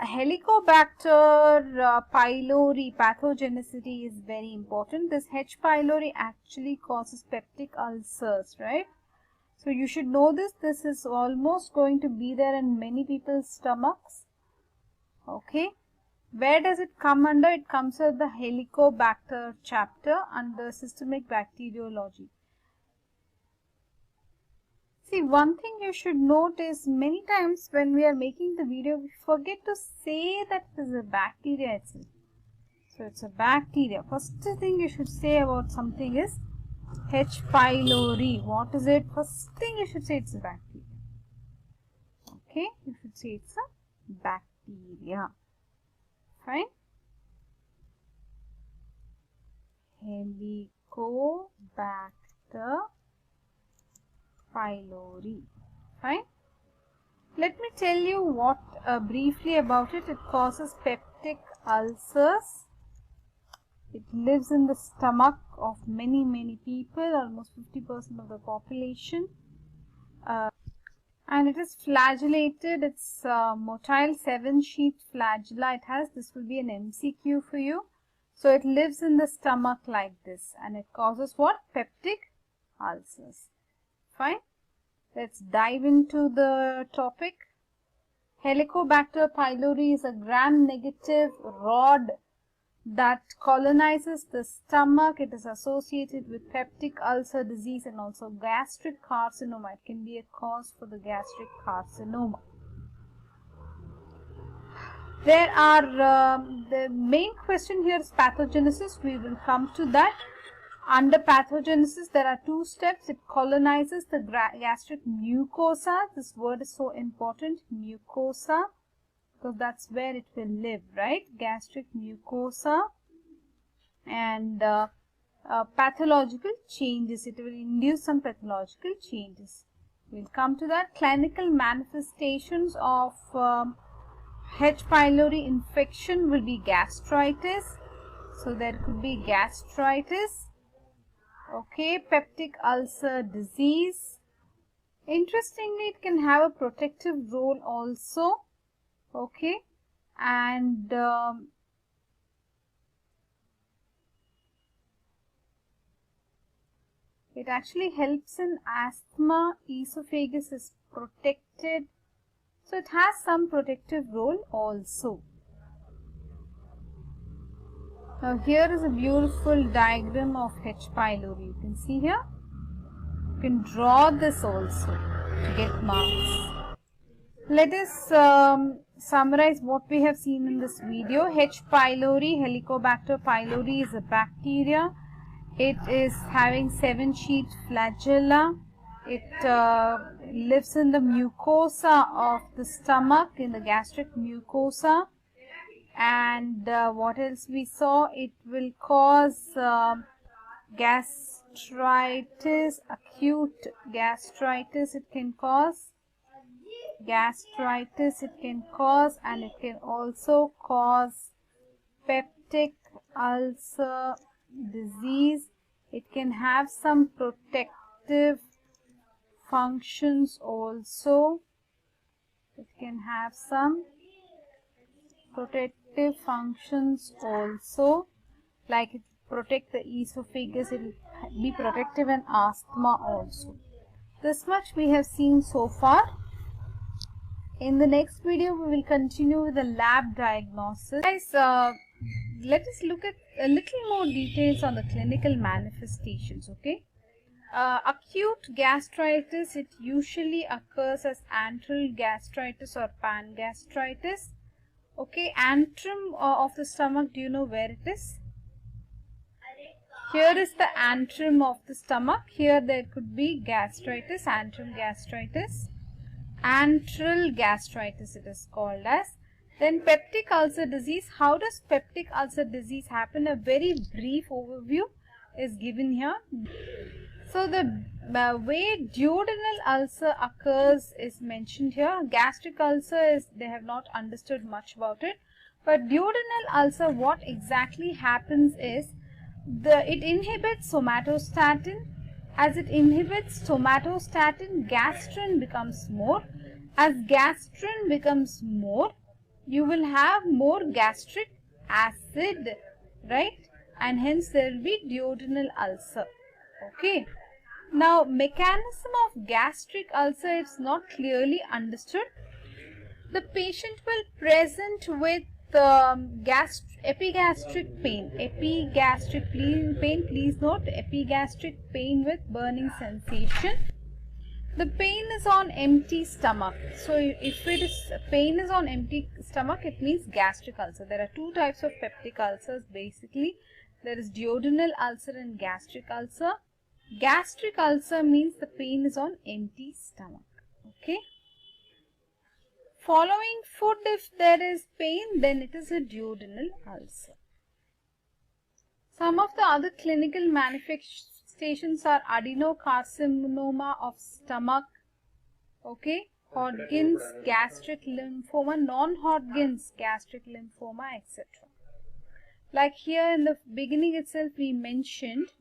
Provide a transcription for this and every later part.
Helicobacter pylori pathogenicity is very important. This H. pylori actually causes peptic ulcers, right? So you should know this. This is almost going to be there in many people's stomachs. Okay. Where does it come under? It comes under the Helicobacter chapter under systemic bacteriology. See, one thing you should note is many times when we are making the video, we forget to say that it is a bacteria itself. So it's a bacteria. First thing you should say about something is H. pylori. What is it? First thing you should say it's a bacteria. Okay, you should say it's a bacteria. Fine. Helicobacter pylori. Fine. Let me tell you what briefly about it. It causes peptic ulcers. It lives in the stomach of many people, almost 50% of the population. And it is flagellated. It's motile 7-sheath flagella it has. This will be an MCQ for you. So it lives in the stomach like this, and it causes what? Peptic ulcers. Fine. Let's dive into the topic. Helicobacter pylori is a gram-negative rod that colonizes the stomach. It is associated with peptic ulcer disease and also gastric carcinoma. It can be a cause for the gastric carcinoma. There are, the main question here is pathogenesis. We will come to that. Under pathogenesis, there are two steps. It colonizes the gastric mucosa. This word is so important, mucosa, because that's where it will live, right? Gastric mucosa. And pathological changes. It will induce some pathological changes. We'll come to that. Clinical manifestations of H. pylori infection will be gastritis. So there could be gastritis. Okay, peptic ulcer disease. Interestingly, it can have a protective role also. Okay, and it actually helps in asthma. Esophagus is protected. So it has some protective role also. Now here is a beautiful diagram of H. pylori. You can see here. You can draw this also to get marks. Let us summarize what we have seen in this video. H. pylori, Helicobacter pylori is a bacteria. It is having 7-sheath flagella. It lives in the mucosa of the stomach, in the gastric mucosa. And what else we saw? It will cause gastritis, acute gastritis it can cause. Gastritis it can cause, and it can also cause peptic ulcer disease. It can have some protective functions also. It can have some protective functions also, like it protect the esophagus. It will be protective in asthma also. This much we have seen so far. In the next video, we will continue with the lab diagnosis. Guys, let us look at a little more details on the clinical manifestations. Okay, acute gastritis, it usually occurs as antral gastritis or pangastritis. Okay, antrum of the stomach, do you know where it is? Here is the antrum of the stomach. Here there could be gastritis, antrum gastritis. Antral gastritis it is called as. Then peptic ulcer disease. How does peptic ulcer disease happen? A very brief overview is given here. So the way duodenal ulcer occurs is mentioned here. Gastric ulcer is, they have not understood much about it. But duodenal ulcer, what exactly happens is, it inhibits somatostatin. As it inhibits somatostatin, gastrin becomes more. As gastrin becomes more, you will have more gastric acid, right? And hence there will be duodenal ulcer. Okay. Now, mechanism of gastric ulcer is not clearly understood. The patient will present with epigastric pain. Epigastric pain, please note, epigastric pain with burning sensation. The pain is on empty stomach. So if it is pain is on empty stomach, it means gastric ulcer. There are two types of peptic ulcers basically. There is duodenal ulcer and gastric ulcer. Gastric ulcer means the pain is on empty stomach. Okay. Following food, if there is pain, then it is a duodenal ulcer. Some of the other clinical manifestations are adenocarcinoma of stomach, okay, Hodgkin's gastric lymphoma, non-Hodgkin's gastric lymphoma, etc. Like here in the beginning itself we mentioned,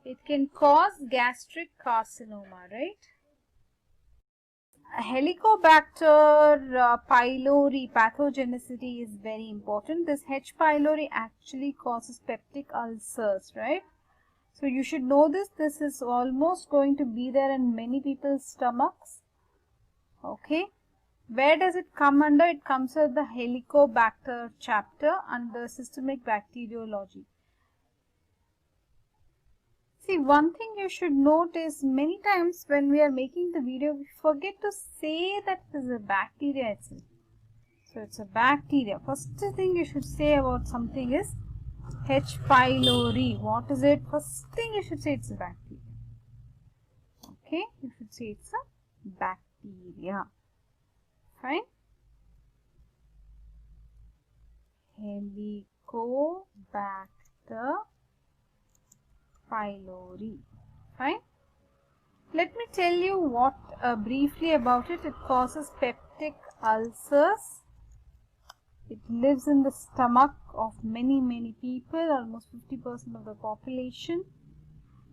it can cause gastric carcinoma, right? Helicobacter pylori pathogenicity is very important. This H. pylori actually causes peptic ulcers, right? So you should know this. This is almost going to be there in many people's stomachs. Okay. Where does it come under? It comes under the Helicobacter chapter under systemic bacteriology. See, one thing you should note is many times when we are making the video, we forget to say that it is a bacteria itself. So it's a bacteria. First thing you should say about something is H. pylori. What is it? First thing you should say it's a bacteria. Okay, you should say it's a bacteria. Fine. Helicobacter pylori. Fine. Let me tell you what briefly about it. It causes peptic ulcers. It lives in the stomach of many people, almost 50% of the population.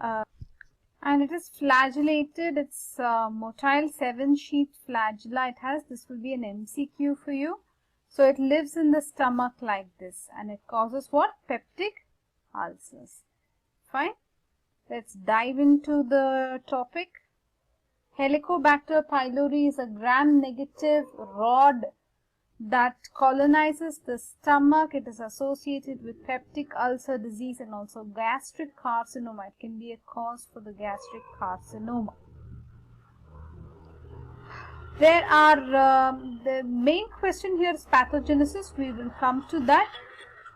And it is flagellated. It's motile 7-sheath flagella it has. This will be an MCQ for you. So it lives in the stomach like this, and it causes what? Peptic ulcers. Fine. Let's dive into the topic. Helicobacter pylori is a gram-negative rod that colonizes the stomach. It is associated with peptic ulcer disease and also gastric carcinoma. It can be a cause for the gastric carcinoma. There are, the main question here is pathogenesis. We will come to that.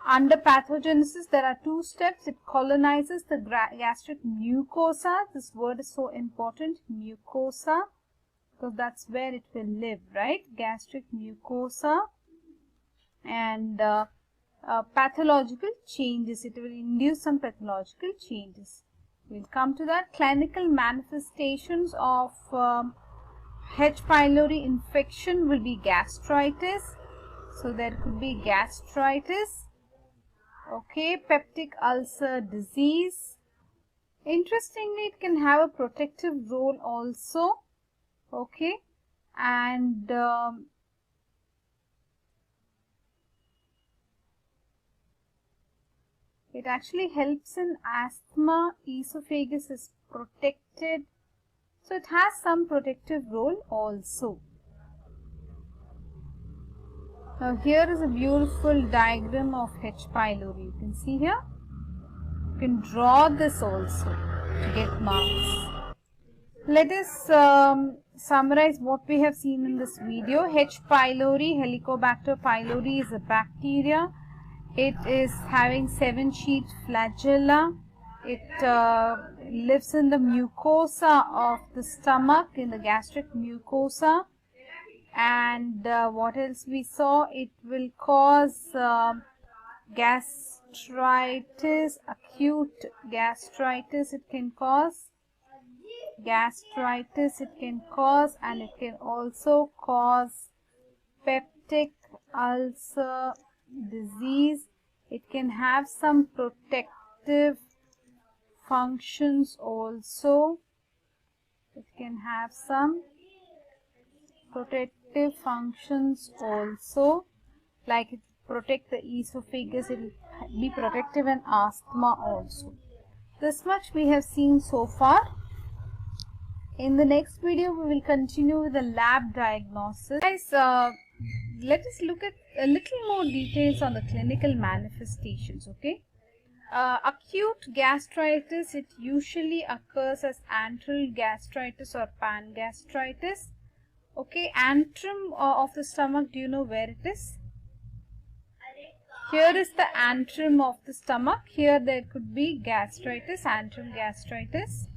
Under pathogenesis, there are two steps. It colonizes the gastric mucosa. This word is so important, mucosa, because that's where it will live, right? Gastric mucosa. And pathological changes. It will induce some pathological changes. We'll come to that. Clinical manifestations of H. pylori infection will be gastritis. So there could be gastritis. Okay, peptic ulcer disease. Interestingly, it can have a protective role also. Okay, and it actually helps in asthma. Esophagus is protected. So it has some protective role also. Now here is a beautiful diagram of H. pylori. You can see here. You can draw this also to get marks. Let us summarize what we have seen in this video. H. pylori, Helicobacter pylori, is a bacteria. It is having 7-sheath flagella. It lives in the mucosa of the stomach, in the gastric mucosa. And what else we saw? It will cause gastritis, acute gastritis it can cause. Gastritis it can cause, and it can also cause peptic ulcer disease. It can have some protective functions also. It can have some protective protective functions also, like it protect the esophagus, it will be protective in asthma also. This much we have seen so far. In the next video, we will continue with the lab diagnosis. Guys, let us look at a little more details on the clinical manifestations, okay? Acute gastritis, it usually occurs as antral gastritis or pangastritis. Okay, antrum of the stomach, do you know where it is? Here is the antrum of the stomach. Here there could be gastritis, antral gastritis.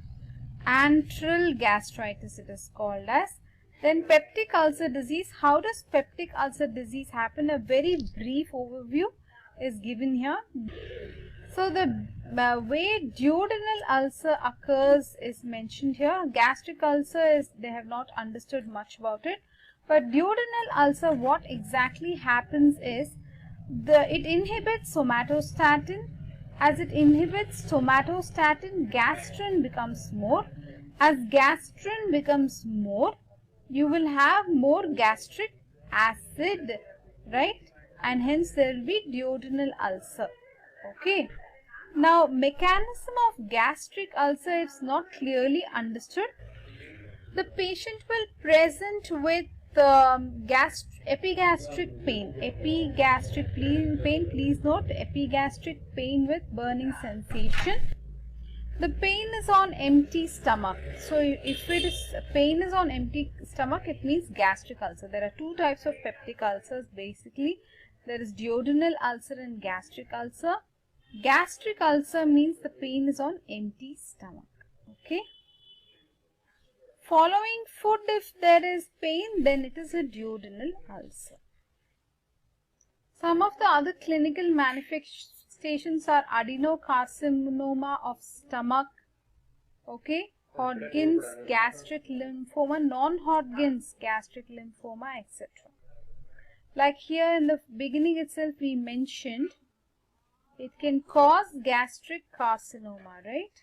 Antral gastritis it is called as. Then peptic ulcer disease. How does peptic ulcer disease happen? A very brief overview is given here. So the way duodenal ulcer occurs is mentioned here. Gastric ulcer is, they have not understood much about it. But duodenal ulcer, what exactly happens is, it inhibits somatostatin. As it inhibits somatostatin, gastrin becomes more. As gastrin becomes more, you will have more gastric acid, right? And hence there will be duodenal ulcer. Okay. Now, mechanism of gastric ulcer is not clearly understood. The patient will present with epigastric pain. Epigastric pain, please note, epigastric pain with burning sensation. The pain is on empty stomach. So, if it is pain is on empty stomach, it means gastric ulcer. There are two types of peptic ulcers basically. There is duodenal ulcer and gastric ulcer. Gastric ulcer means the pain is on empty stomach. Okay. Following food, if there is pain, then it is a duodenal ulcer. Some of the other clinical manifestations are adenocarcinoma of stomach, okay, Hodgkin's gastric lymphoma, non-Hodgkin's gastric lymphoma, etc. Like here in the beginning itself we mentioned, it can cause gastric carcinoma, right?